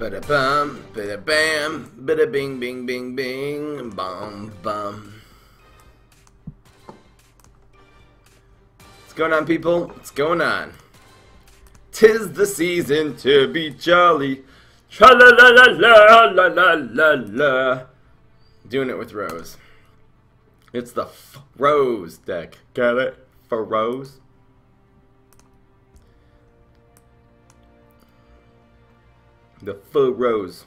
Bada bum, bada bam, bada bing bing bing bing, bum bum. What's going on, people? What's going on? 'Tis the season to be jolly. Tra la la la la la la la la. Doing it with Rose. It's the Rose deck. Got it? For Rose. The faux rose.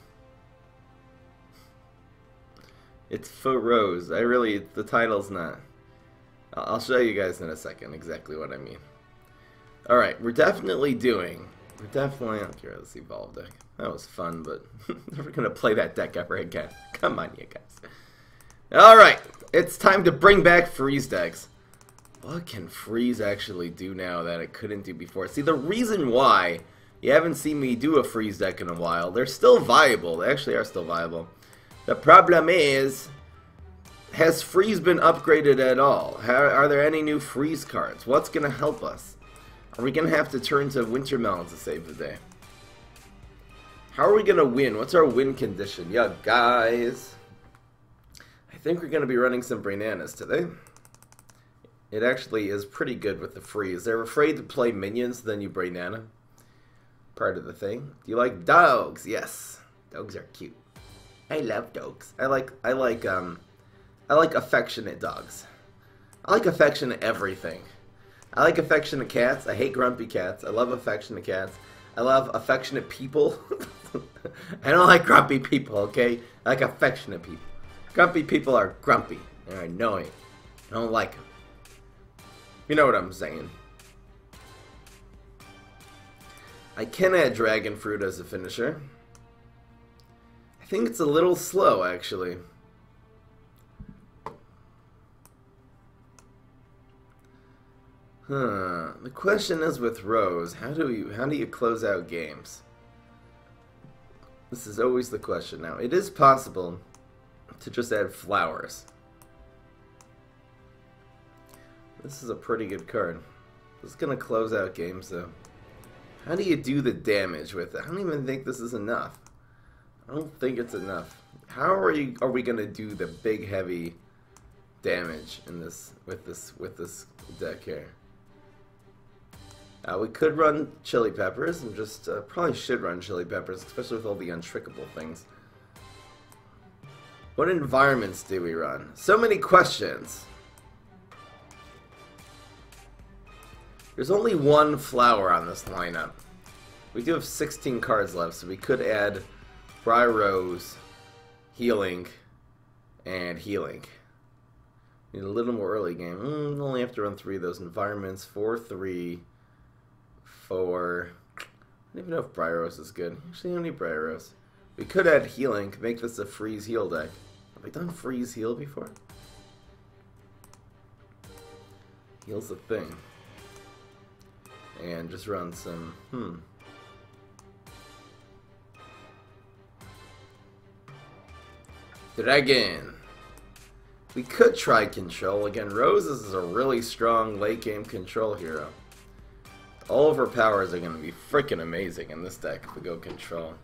It's faux rose. The title's not. I'll show you guys in a second exactly what I mean. Alright, we're definitely, okay, let's evolve deck. That was fun, but never gonna play that deck ever again. Come on, you guys. Alright, it's time to bring back freeze decks. What can freeze actually do now that it couldn't do before? See, the reason why you haven't seen me do a freeze deck in a while, they're still viable. They actually are still viable. The problem is, has freeze been upgraded at all? Are there any new freeze cards? What's going to help us? Are we going to have to turn to winter melon to save the day? How are we going to win? What's our win condition? Yeah, guys. I think we're going to be running some bananas today. It actually is pretty good with the freeze. They're afraid to play minions, then you banana. Part of the thing. Do you like dogs? Yes. Dogs are cute. I love dogs. I like affectionate dogs. I like affectionate everything. I like affectionate cats. I hate grumpy cats. I love affectionate cats. I love affectionate people. I don't like grumpy people, okay? I like affectionate people. Grumpy people are grumpy. They're annoying. I don't like them. You know what I'm saying. I can add dragon fruit as a finisher. I think it's a little slow, actually. The question is with Rose, how do you close out games? This is always the question. Now, it is possible to just add flowers. This is a pretty good card. This is gonna close out games, though. How do you do the damage with it? I don't even think this is enough. I don't think it's enough. How are we gonna do the big heavy damage in this with this deck here? We could run chili peppers and just probably should run chili peppers, especially with all the untrickable things. What environments do we run? So many questions. There's only one flower on this lineup. We do have 16 cards left, so we could add Briar Rose, Healing, and Healing. Need a little more early game. Only have to run 3 of those environments. 4, 3, 4. I don't even know if Briar Rose is good. Actually, I don't need Briar Rose. We could add Healing, make this a freeze heal deck. Have I done freeze heal before? Heal's the thing. And just run some, Dragon. We could try control. Again, Rose is a really strong late game control hero. All of her powers are going to be freaking amazing in this deck if we go control.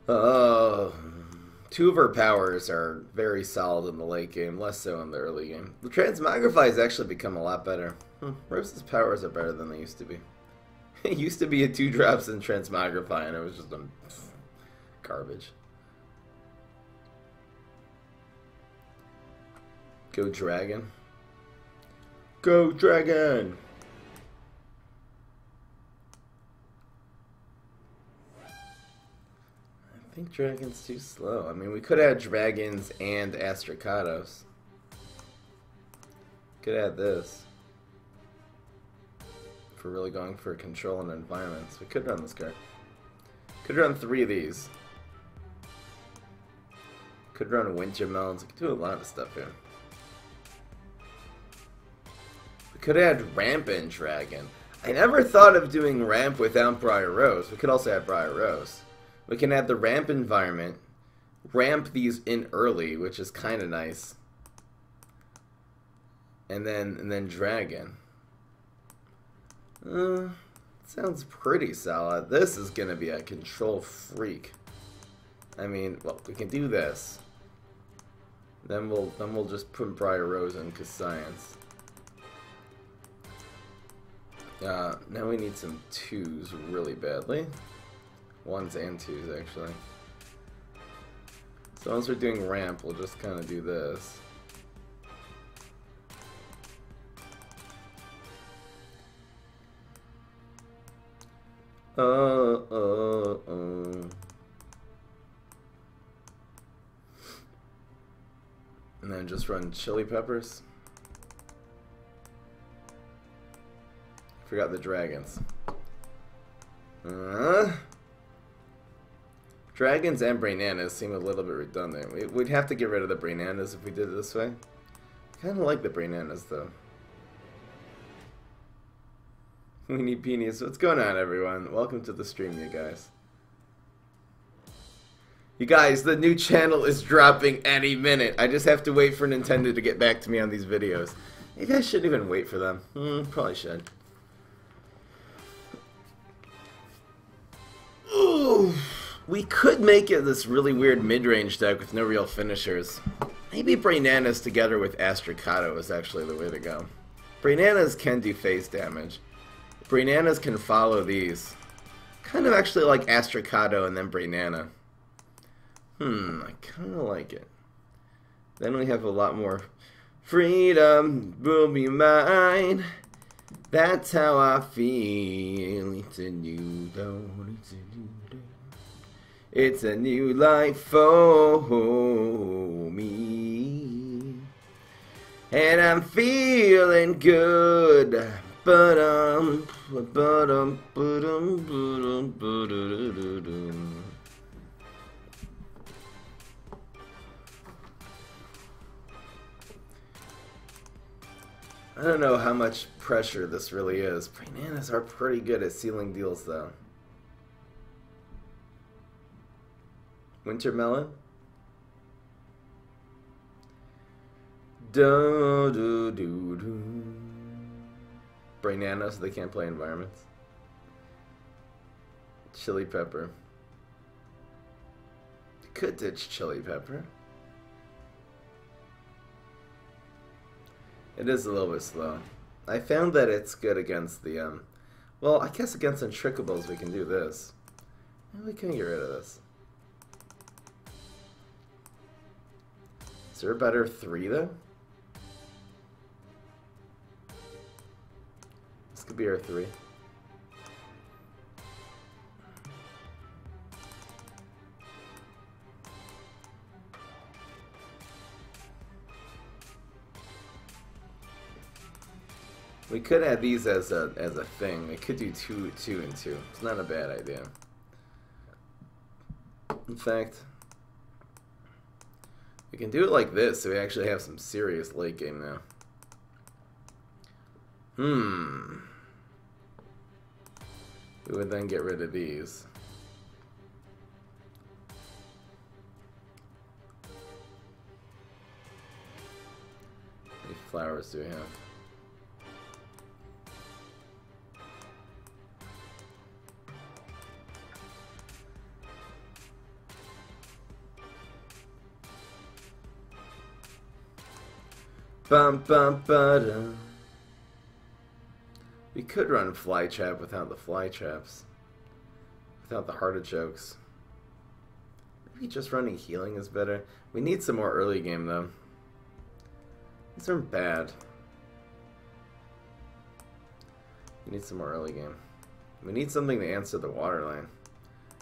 2 of her powers are very solid in the late game, less so in the early game. The Transmogrify has actually become a lot better. Rose's powers are better than they used to be. It used to be a 2-drops in Transmogrify and it was just garbage. Go Dragon. Go Dragon! I think Dragon's too slow. I mean, we could add Dragons and Astracados. Could add this. If we're really going for control and environments. We could run this card. Could run 3 of these. Could run Winter Melons. We could do a lot of stuff here. We could add Ramp and Dragon. I never thought of doing Ramp without Briar Rose. We could also add Briar Rose. We can add the Ramp environment, ramp these in early, which is kind of nice, and then Dragon. Let's Sounds pretty solid. This is gonna be a control freak. I mean, well, we can do this. Then we'll just put Briar Rose in cause science. Now we need some 2s really badly. 1s and 2s actually. So once we're doing ramp, we'll just kind of do this. And then just run chili peppers. Forgot the dragons. Dragons and Brainanas seem a little bit redundant. We'd have to get rid of the Brainanas if we did it this way. I kind of like the Brainanas though. Weenie Peenies, what's going on everyone? Welcome to the stream, you guys. You guys, the new channel is dropping any minute. I just have to wait for Nintendo to get back to me on these videos. Maybe I shouldn't even wait for them. Probably should. Ooh, we could make it this really weird mid-range deck with no real finishers. Maybe Brainanas together with Astricado is actually the way to go. Brainanas can do phase damage. Brainanas can follow these. Kind of actually like Astricado and then Brainana. I kind of like it. Then we have a lot more freedom will be mine. That's how I feel. It's a new dawn. It's a new day. It's a new life for me. And I'm feeling good. I don't know how much pressure this really is. Brainanas are pretty good at sealing deals, though. Wintermelon? Do-do-do-do. Brainana, so they can't play environments. Chili Pepper. You could ditch Chili Pepper. It is a little bit slow. I found that it's good against the, well, I guess against Intricables we can do this. Maybe we can get rid of this. Is there a better 3, though? This could be our 3. We could add these as a thing. We could do 2 and 2. It's not a bad idea. In fact, we can do it like this, so we actually have some serious late game now. We would then get rid of these. How many flowers do we have? Bum bum ba-dum. We could run Fly Trap without the Fly Traps. Without the Artichokes. Maybe just running Healing is better. We need some more early game though. These aren't bad. We need some more early game. We need something to answer the water line.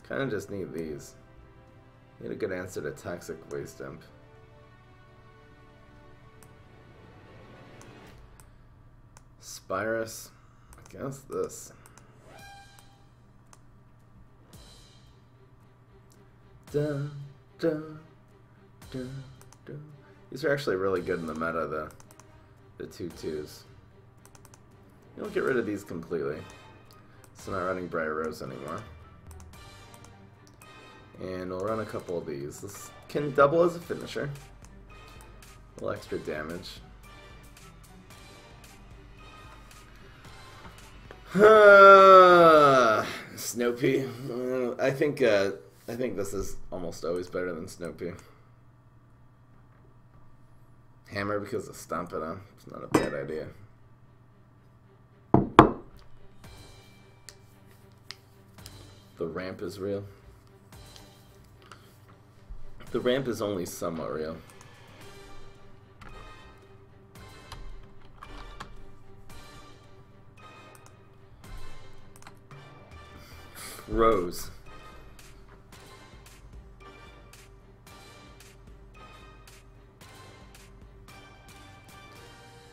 Kinda just need these. Need a good answer to Toxic Waste Dump. Spirus. I guess this. Dun, dun, dun, dun. These are actually really good in the meta, the 2/2s. We'll get rid of these completely. So not running Briar Rose anymore. And we'll run a couple of these. This can double as a finisher. A little extra damage. Snoopy. I think this is almost always better than Snoopy. Hammer because of Stomp It On. It's not a bad idea. The ramp is real. The ramp is only somewhat real. Rose.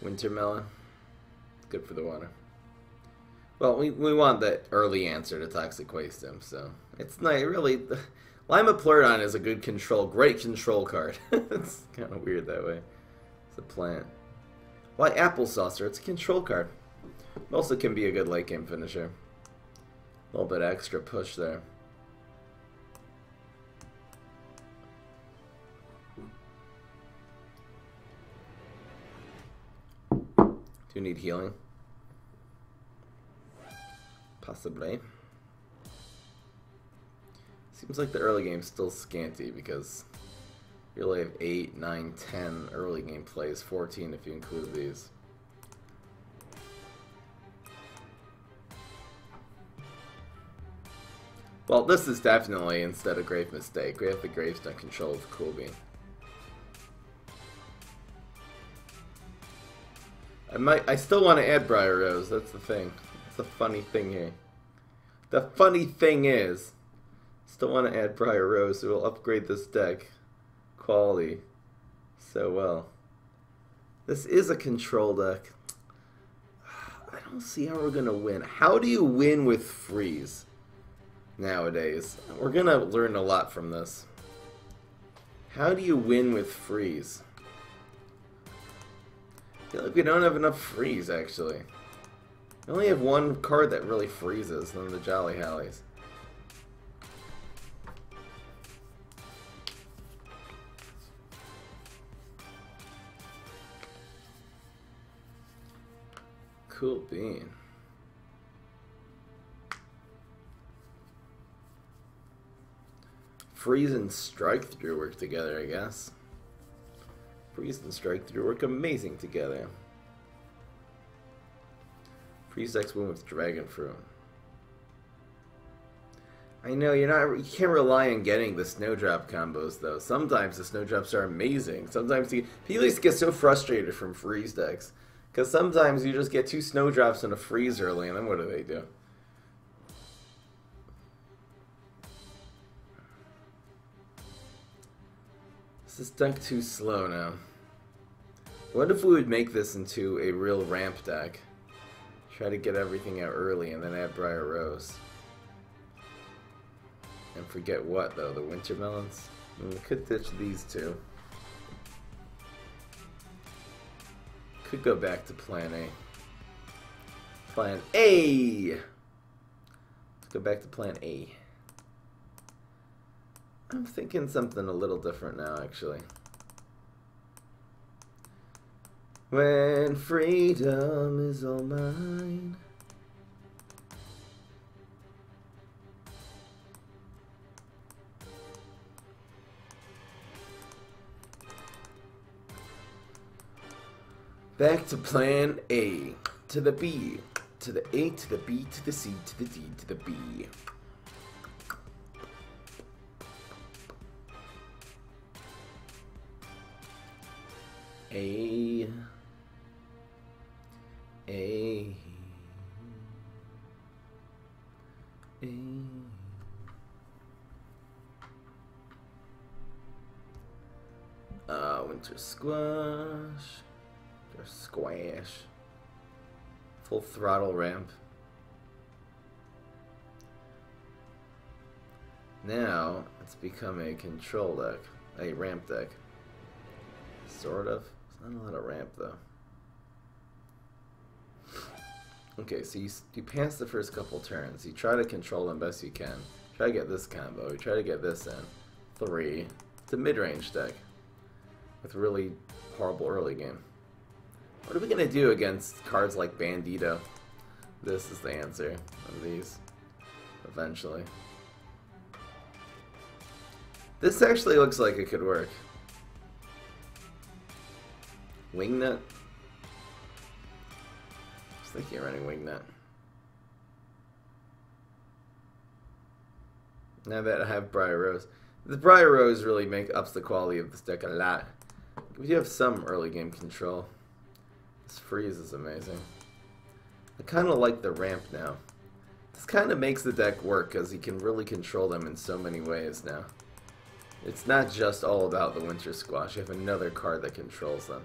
Wintermelon. Good for the water. Well, we want the early answer to Toxic Waste Him, so it's not really. Lima Pleurodon is a good great control card. It's kind of weird that way. It's a plant. Why Apple Saucer? It's a control card. It also can be a good late game finisher. A little bit extra push there. Do you need healing? Possibly. Seems like the early game's still scanty because you really have 8, 9, 10 early game plays, 14 if you include these. Well, this is definitely instead of Grave Mistake. We have the Gravestone control of Cool Bean. I still want to add Briar Rose, that's the thing. That's the funny thing here. The funny thing is, still want to add Briar Rose, so we'll upgrade this deck quality so well. This is a control deck. I don't see how we're gonna win. How do you win with Freeze nowadays? We're gonna learn a lot from this. How do you win with Freeze? I feel like we don't have enough Freeze, actually. We only have one card that really freezes, then the Jolly Hallies. Cool Bean. Freeze and Strike Through work together, I guess. Freeze and Strike Through work amazing together. Freeze decks win with Dragon Fruit. I know you can't rely on getting the Snowdrop combos though. Sometimes the Snowdrops are amazing. Sometimes people used to get so frustrated from Freeze decks because sometimes you just get 2 Snowdrops and a Freeze early, and then what do? This is deck too slow now. What if we would make this into a real ramp deck? Try to get everything out early and then add Briar Rose. And forget what though? The Wintermelons? We could ditch these two. Could go back to Plan A. Plan A! Let's go back to Plan A. I'm thinking something a little different now, actually. When freedom is all mine. Back to Plan A, to the B, to the A, to the B, to the C, to the D, to the B. A. Winter Squash. Or Squash. Full Throttle Ramp. Now, it's become a control deck. A ramp deck. Sort of. It's not a lot of ramp, though. Okay, so you pass the first couple turns. You try to control them best you can. Try to get this combo. You try to get this in. 3. It's a mid-range deck. With really horrible early game. What are we going to do against cards like Bandito? This is the answer of these. eventually. This actually looks like it could work. Wingnut? I was thinking of running Wingnut. Now that I have Briar Rose. The Briar Rose really ups the quality of this deck a lot. We do have some early game control. This freeze is amazing. I kind of like the ramp now. This kind of makes the deck work because you can really control them in so many ways now. It's not just all about the Winter Squash. You have another card that controls them.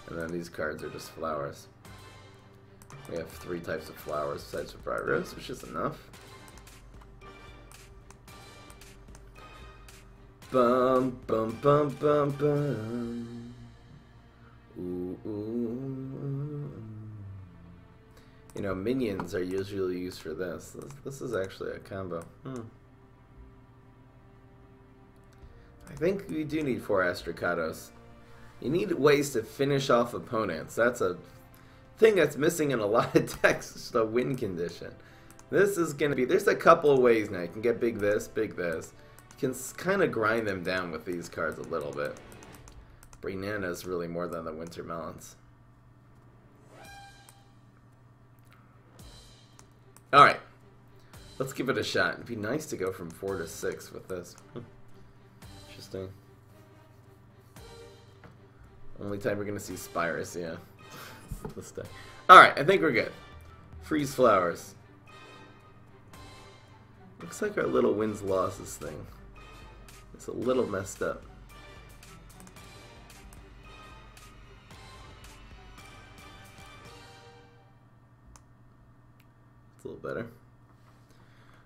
And then these cards are just flowers. We have 3 types of flowers besides for Briar Rose, which is enough. Bum bum bum bum bum. Ooh, ooh. You know, minions are usually used for this. This is actually a combo. I think we do need 4 Astracados. You need ways to finish off opponents. That's a thing that's missing in a lot of decks, just a win condition. This is going to be, there's a couple of ways now. You can get big this, big this. You can kind of grind them down with these cards a little bit. Bananas really more than the Winter Melons. Alright, let's give it a shot. It'd be nice to go from 4 to 6 with this. Interesting. Only time we're going to see Spirus, yeah. This deck. Alright, I think we're good. Freeze Flowers. Looks like our little wins losses thing. It's a little messed up. It's a little better.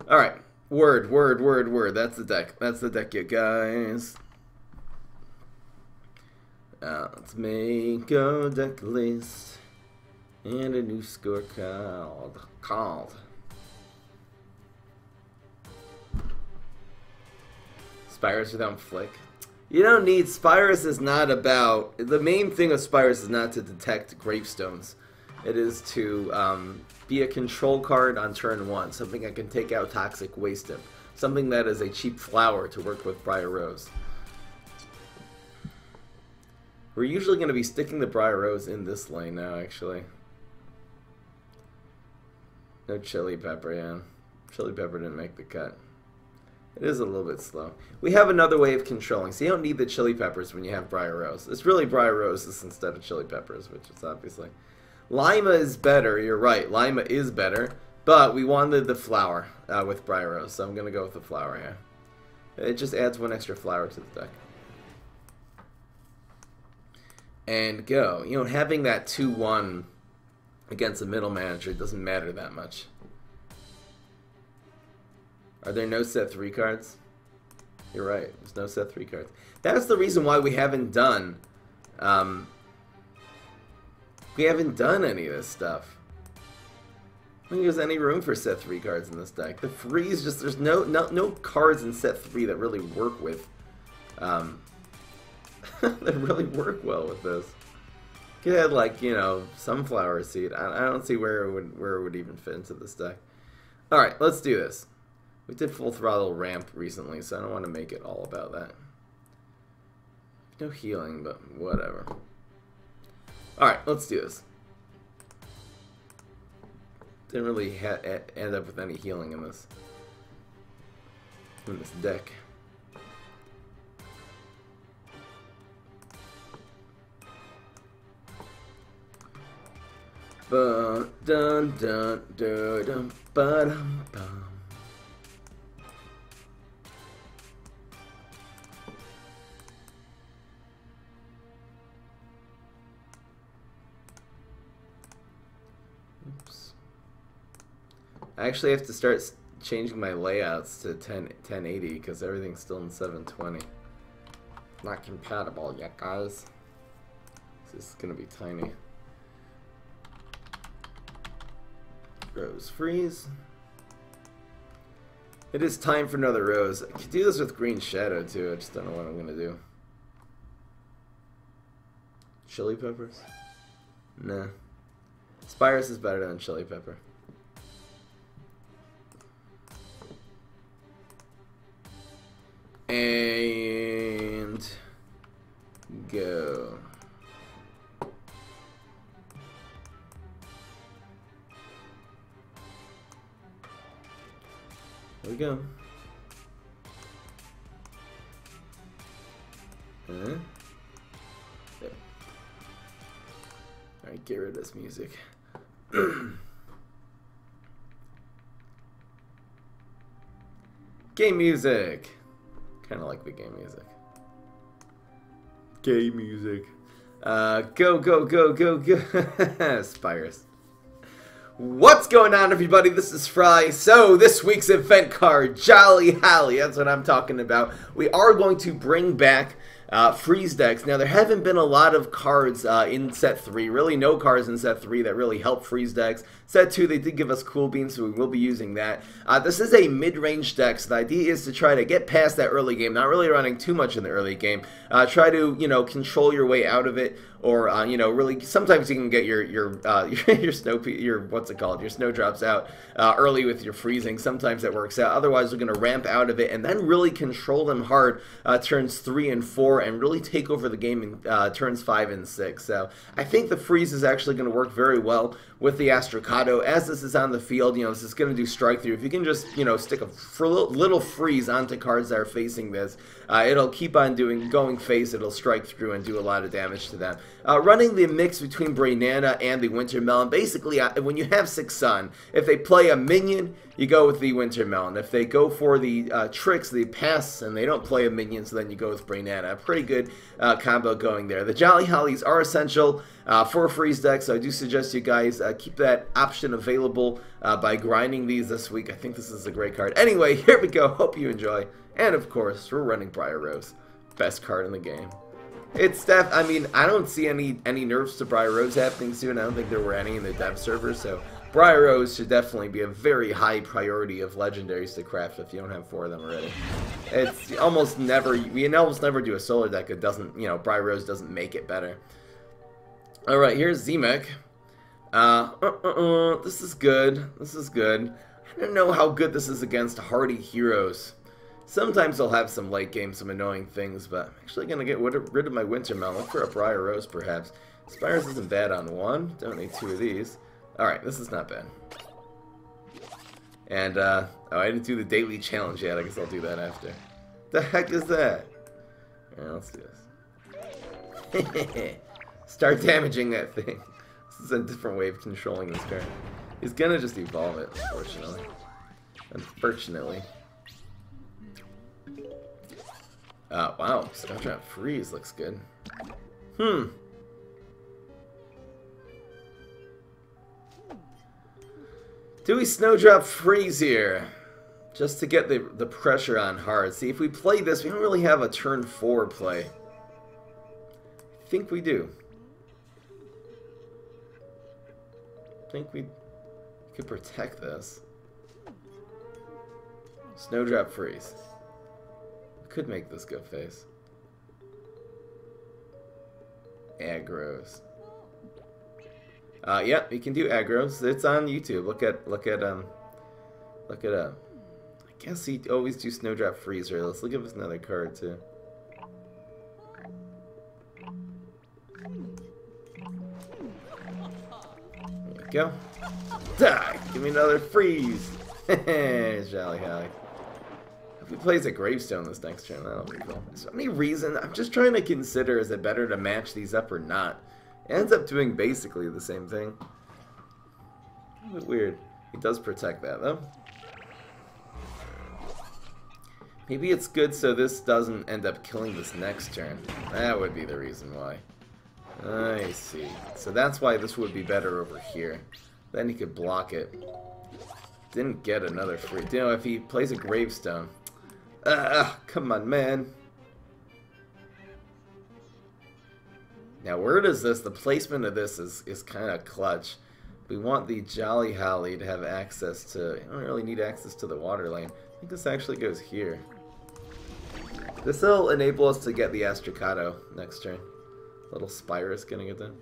Alright. Word, word, word, word. That's the deck. That's the deck, you guys. Let's make a deck list and a new score called Spirus without Flick. You don't need, Spirus is not about, the main thing of Spirus is not to detect gravestones. It is to be a control card on turn 1, something that can take out Toxic Waste Him, something that is a cheap flower to work with Briar Rose. We're usually going to be sticking the Briar Rose in this lane now, actually. No Chili Pepper, yeah. Chili Pepper didn't make the cut. It is a little bit slow. We have another way of controlling, so you don't need the Chili Peppers when you have Briar Rose. It's really Briar Roses instead of Chili Peppers, which is obviously... Lima is better, you're right. Lima is better, but we wanted the flower with Briar Rose, so I'm going to go with the flower here. It just adds 1 extra flower to the deck. And go. You know, having that 2-1 against a middle manager doesn't matter that much. Are there no set 3 cards? You're right. There's no set 3 cards. That's the reason why we haven't done any of this stuff. I don't think there's any room for set 3 cards in this deck. The freeze just, there's no cards in set 3 that really work with that really work well with this. You could have, like, you know, Sunflower Seed. I don't see where it would even fit into this deck. Alright, let's do this. We did Full Throttle Ramp recently, so I don't want to make it all about that. No healing, but whatever. Alright, let's do this. Didn't really end up with any healing in this deck. Ba dun dun dun dun ba dum bum. Oops. I actually have to start changing my layouts to 1080 because everything's still in 720. Not compatible yet, guys. This is gonna be tiny. Rose freeze. It is time for another rose. I could do this with Green Shadow too, I just don't know what I'm gonna do. Chili Peppers? Nah. Spirus is better than Chili Pepper. And go. There we go. There. Alright, get rid of this music. Game music. Kind of like the game music. Game music. Go, go, go, go, go. Spires. What's going on, everybody? This is Fry. So, this week's event card, Jolly Hally, that's what I'm talking about. We are going to bring back freeze decks. Now, there haven't been a lot of cards in set 3, really no cards in set 3 that really help freeze decks. Set 2, they did give us Cool Beans, so we will be using that. This is a mid-range deck, so the idea is to try to get past that early game, not really running too much in the early game. Try to, you know, control your way out of it, or, you know, really, sometimes you can get your snowdrops out early with your freezing. Sometimes that works out. Otherwise, we're going to ramp out of it and then really control them hard turns 3 and 4 and really take over the game in turns 5 and 6. So I think the freeze is actually going to work very well with the Astrocado. As this is on the field, you know, this is going to do strike through. If you can just, you know, stick a little freeze onto cards that are facing this, it'll keep on going face. It'll strike through and do a lot of damage to them. Running the mix between Brainana and the Winter Melon, basically, when you have 6 Sun, if they play a minion, you go with the Winter Melon. If they go for the tricks, they pass, and they don't play a minion, so then you go with Brainana. A pretty good combo going there. The Jolly Hallies are essential for a freeze deck, so I do suggest you guys keep that option available by grinding these this week. I think this is a great card. Anyway, here we go. Hope you enjoy. And of course, we're running Briar Rose. Best card in the game. It's I mean, I don't see any nerfs to Briar Rose happening soon. I don't think there were any in the dev server, so Briar Rose should definitely be a very high priority of legendaries to craft if you don't have 4 of them already. It's almost never, we almost never do a solar deck that doesn't, you know, Briar Rose doesn't make it better. Alright, here's Zemek. This is good. This is good. I don't know how good this is against hardy heroes. Sometimes I'll have some late game, some annoying things, but I'm actually going to get rid of my Winter Melon. Look for a Briar Rose, perhaps. Spires isn't bad on 1. Don't need 2 of these. Alright, this is not bad. And, oh, I didn't do the daily challenge yet. I guess I'll do that after. The heck is that? Alright, let's do this. Start damaging that thing. This is a different way of controlling this card. He's gonna just evolve it, unfortunately. Unfortunately. Wow, Snowdrop Freeze looks good. Do we Snowdrop Freeze here? Just to get the pressure on hard. See, if we play this, we don't really have a turn 4 play. I think we do. I think we could protect this. Snowdrop Freeze. Could make this go face. Aggros. Yeah, you can do aggros. It's on YouTube. Look at I guess he always do Snowdrop Freeze. Right? Let's look at another card too. There you go. Die! Give me another freeze. Jolly Hally. If he plays a Gravestone this next turn, that'll be cool. So any reason, I'm just trying to consider, is it better to match these up or not? It ends up doing basically the same thing. A bit weird. He does protect that, though. Maybe it's good so this doesn't end up killing this next turn. That would be the reason why. I see. So that's why this would be better over here. Then he could block it. Didn't get another free. You know, if he plays a Gravestone. Come on, man. Now, where does this, the placement of this is kind of clutch. We want the Jolly Hally to have access to, I don't really need access to the water lane. I think this actually goes here. This will enable us to get the Astrocado next turn. Little Spirus gonna get done.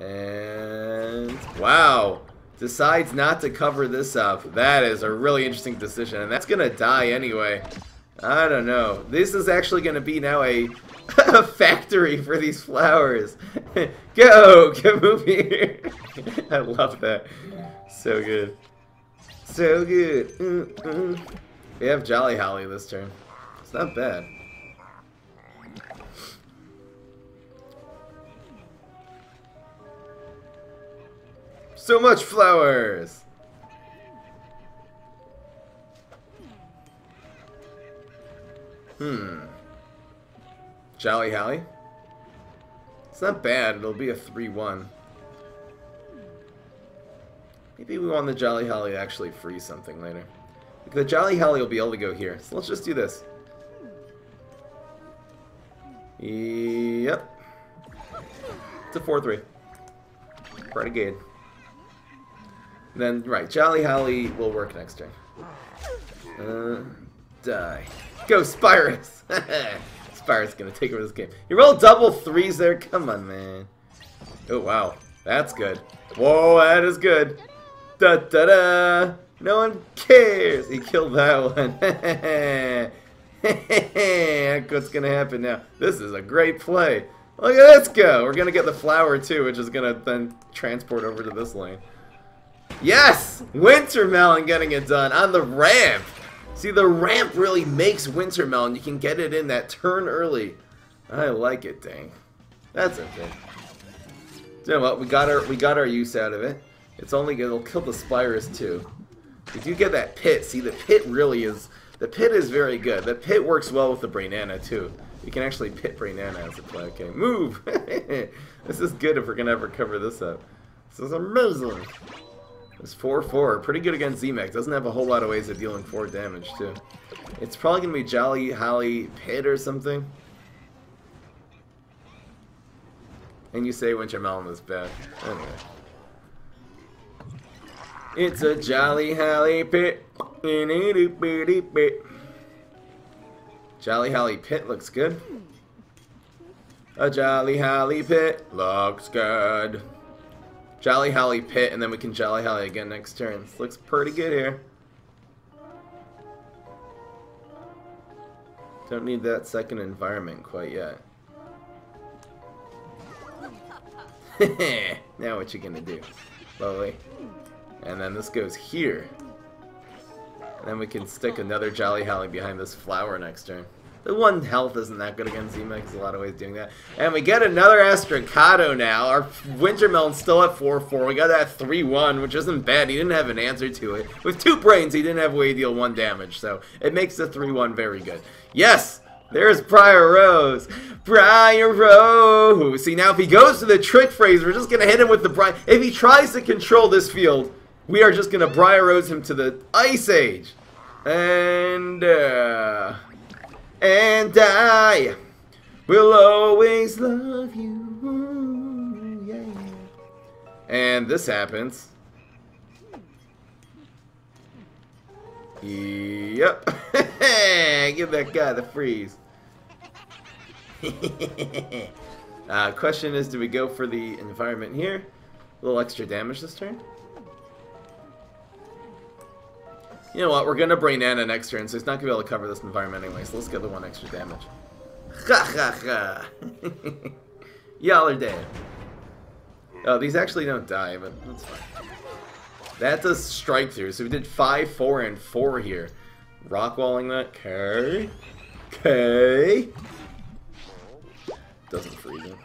And, wow. Decides not to cover this up. That is a really interesting decision, and that's gonna die anyway. I don't know. This is actually going to be now a factory for these flowers. Go! Move here! I love that. So good. So good. We have Jolly Holly this turn. It's not bad. So much flowers! Jolly Holly? It's not bad. It'll be a 3-1. Maybe we want the Jolly Holly to actually freeze something later. The Jolly Holly will be able to go here. So let's just do this. Yep. It's a 4-3. Pretty good. Then, right, Jolly Holly will work next turn. Die. Go, Spyrus! Spyrus gonna take over this game. You rolled double 3s there? Come on, man. Oh, wow. That's good. Whoa, that is good. Da-da-da! No one cares! He killed that one. What's gonna happen now? This is a great play. Look at this go! We're gonna get the flower, too, which is gonna then transport over to this lane. Yes! Wintermelon getting it done on the ramp! See, the ramp really makes Wintermelon. You can get it in that turn early. I like it, dang. That's okay. You know what? We got our use out of it. It's only it'll kill the Spyrus too. We do get that pit. See, the pit really is. The pit is very good. The pit works well with the Brainana too. You can actually pit Brainana as a play. Okay, move. This is good if we're gonna ever cover this up. This is amazing. It's 4-4. Pretty good against Z-Mech. Doesn't have a whole lot of ways of dealing 4 damage, too. It's probably going to be Jolly Holly Pit or something. And you say Wintermelon is bad. Anyway. It's a Jolly Holly Pit. Jolly Holly Pit looks good. A Jolly Holly Pit looks good. Jolly Holly Pit, and then we can Jolly Holly again next turn. This looks pretty good here. Don't need that second environment quite yet. Now what you gonna do? Slowly. And then this goes here. And then we can stick another Jolly Holly behind this flower next turn. The 1 health isn't that good against Z-Mech. There's a lot of ways of doing that. And we get another Astricado now. Our Wintermelon's still at 4-4. We got that 3-1, which isn't bad. He didn't have an answer to it. With 2 brains, he didn't have a way to deal 1 damage. So it makes the 3-1 very good. Yes! There's Briar Rose. Briar Rose. See, now if he goes to the trick phrase, we're just going to hit him with the Briar. If he tries to control this field, we are just going to Briar Rose him to the Ice Age. And I will always love you, yeah. And this happens. Yep. Give that guy the freeze. Question is, do we go for the environment here? A little extra damage this turn. You know what, we're gonna Brainana next turn, so he's not gonna be able to cover this environment anyway, so let's get the 1 extra damage. Ha ha ha! Y'all are dead. Oh, these actually don't die, but that's fine. That does strike through, so we did 5, 4, and 4 here. Rockwalling that, okay. Okay. Doesn't freeze him.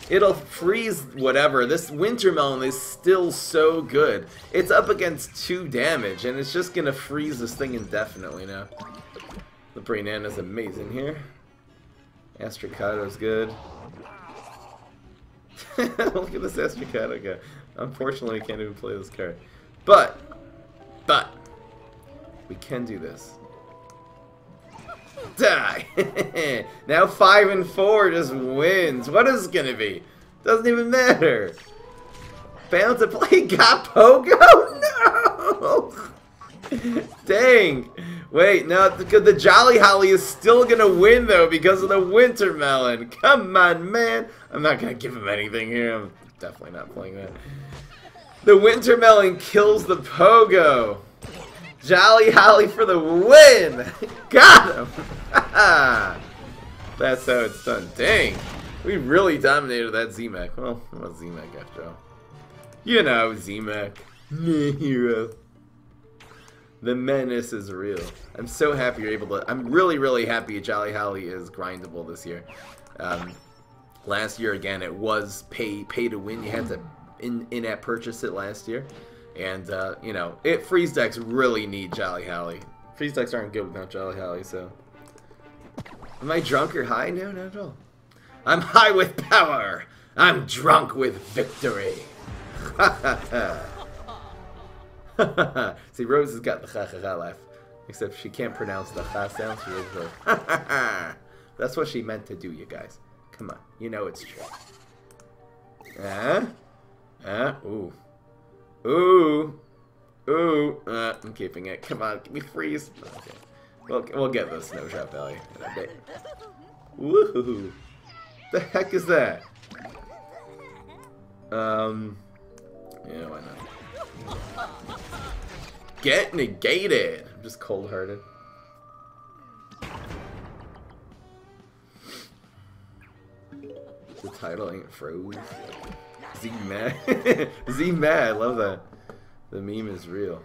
It'll freeze whatever. This Wintermelon is still so good. It's up against 2 damage, and it's just gonna freeze this thing indefinitely now. The Brainana's amazing here. Astricado's good. Look at this Astricado guy. Unfortunately, we can't even play this card. But, we can do this. Die! Now 5 and 4 just wins. What is it gonna be? Doesn't even matter. Failed to play. Got Pogo? No! Dang. Wait, no, the Jolly Holly is still gonna win though because of the Wintermelon. Come on, man. I'm not gonna give him anything here. I'm definitely not playing that. The Wintermelon kills the Pogo. Jolly Holly for the win! Got him! That's how it's done. Dang! We really dominated that Z-Mac. Well, not Z-Mac after all. You know, Z-Mac. Hero. The menace is real. I'm so happy you're able to... I'm really, really happy Jolly Holly is grindable this year. Last year, again, it was pay to win. You had to in-app purchase it last year. And, you know, freeze decks really need Jolly Holly. Freeze decks aren't good without Jolly Holly, so... Am I drunk or high? No, not at all. I'm high with power. I'm drunk with victory. See, Rose has got the ha-ha-ha laugh. Except she can't pronounce the ha sound. She just goes, That's what she meant to do, you guys. Come on. You know it's true. Ooh. Ooh. Ooh. I'm keeping it. Come on. Give me freeze. Okay. We'll get the Snowdrop value in a bit. Woohoo. The heck is that? Yeah, why not? Get negated! I'm just cold-hearted. The title ain't froze. Z-Mad. Z-Mad, I love that. The meme is real.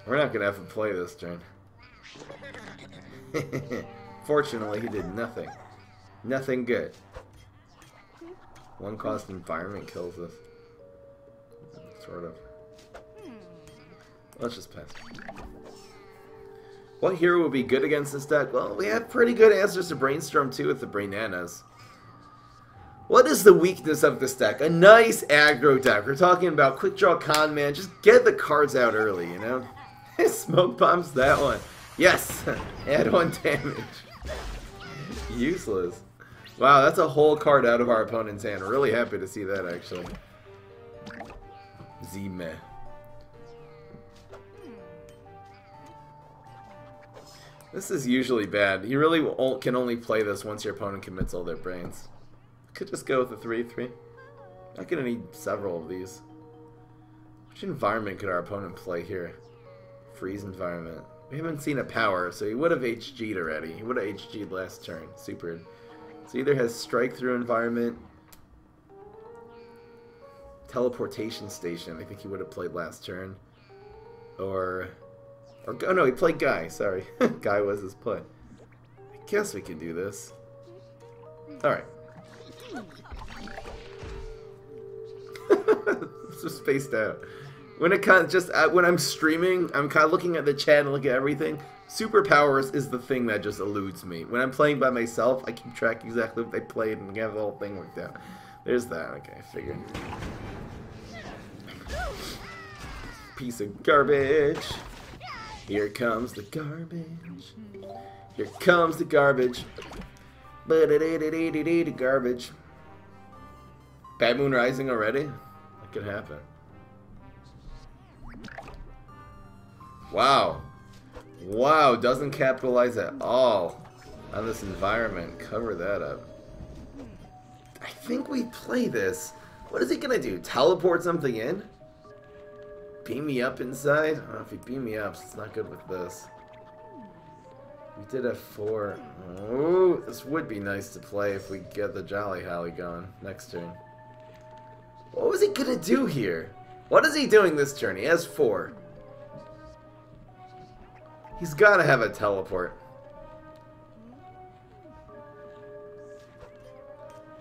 We're not gonna have to play this turn. Fortunately, he did nothing. Nothing good. One cost environment kills us. Sort of. Let's just pass. What hero would be good against this deck? Well, we have pretty good answers to brainstorm too with the Brainanas. What is the weakness of this deck? A nice aggro deck. We're talking about quick draw con man. Just get the cards out early, you know? Smoke bombs that one. Yes! Add 1 damage. Useless. Wow, that's a whole card out of our opponent's hand. Really happy to see that, actually. Z-meh. This is usually bad. You really can only play this once your opponent commits all their brains. Could just go with a 3/3. I'm gonna need several of these. Which environment could our opponent play here? Freeze environment. We haven't seen a power, so he would have HG'd already. He would have HG'd last turn. Super. So either has strike through environment, teleportation station. I think he would have played last turn, or oh no, he played Guy. Sorry, Guy was his play. I guess we can do this. All right. It's just spaced out. When it kind of just when I'm streaming, I'm kind of looking at the chat and look at everything. Superpowers is the thing that just eludes me. When I'm playing by myself, I keep track exactly what they played and have the whole thing worked out. There's that. Okay, I figured. Piece of garbage. Here comes the garbage. Here comes the garbage. Garbage. Bad Moon Rising already? That could happen. Wow. Wow, doesn't capitalize at all on this environment. Cover that up. I think we play this. What is he gonna do? Teleport something in? Beam me up inside? I don't know if he beam me up, so it's not good with this. We did have 4. Oh, this would be nice to play if we get the Jolly Holly going next turn. What was he gonna do here? What is he doing this turn? He has 4. He's gotta have a teleport.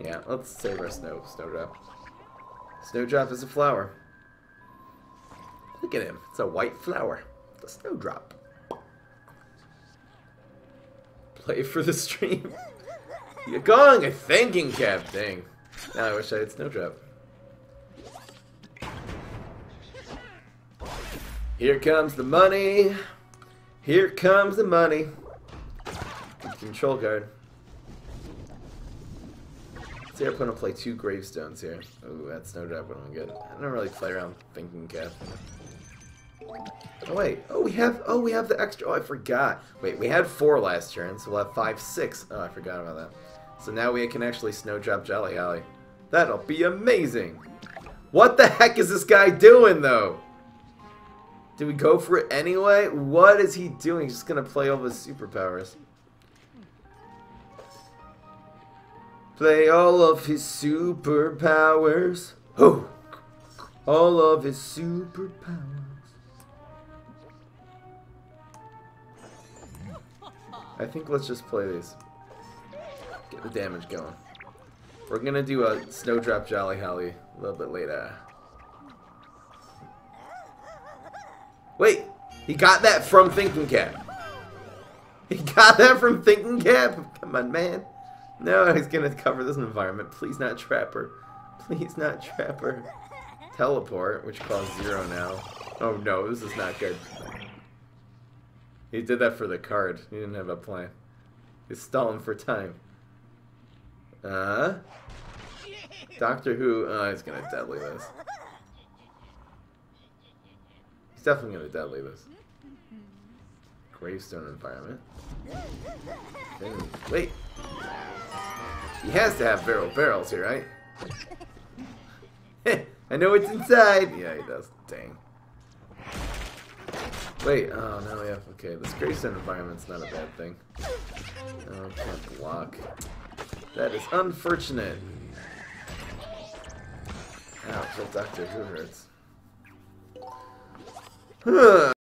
Yeah, let's save our Snowdrop. Snowdrop is a flower. Look at him. It's a white flower. The Snowdrop. Play for the stream. You're going a thinking cap. Dang. Now I wish I had Snowdrop. Here comes the money. Here comes the money. Control card. See our opponent play 2 gravestones here. Ooh, that Snowdrop would have been good. I don't really play around thinking cap. Oh wait. Oh we have the extra. Oh, I forgot. Wait, we had 4 last turn, so we'll have 5, 6. Oh, I forgot about that. So now we can actually Snowdrop Jolly Holly. That'll be amazing. What the heck is this guy doing though? Do we go for it anyway? What is he doing? He's just gonna play all his superpowers. Play all of his superpowers. Oh! All of his superpowers. I think let's just play these. Get the damage going. We're gonna do a Snowdrop Jolly Holly a little bit later. Wait! He got that from Thinking Cap. He got that from Thinking Cap? Come on, man. No, he's gonna cover this environment. Please not Trapper. Please not Trapper. Teleport, which costs 0 now. Oh no, this is not good. He did that for the card. He didn't have a plan. He's stalling for time. Doctor Who. Oh, he's gonna deadly this. He's definitely gonna deadly this. Gravestone environment. Wait. He has to have barrels here, right? I know what's inside. Yeah, he does. Dang. Wait. Oh no. Yeah. Okay. This gravestone environment's not a bad thing. Oh, can't block. That is unfortunate. Ouch, that Doctor Who hurts.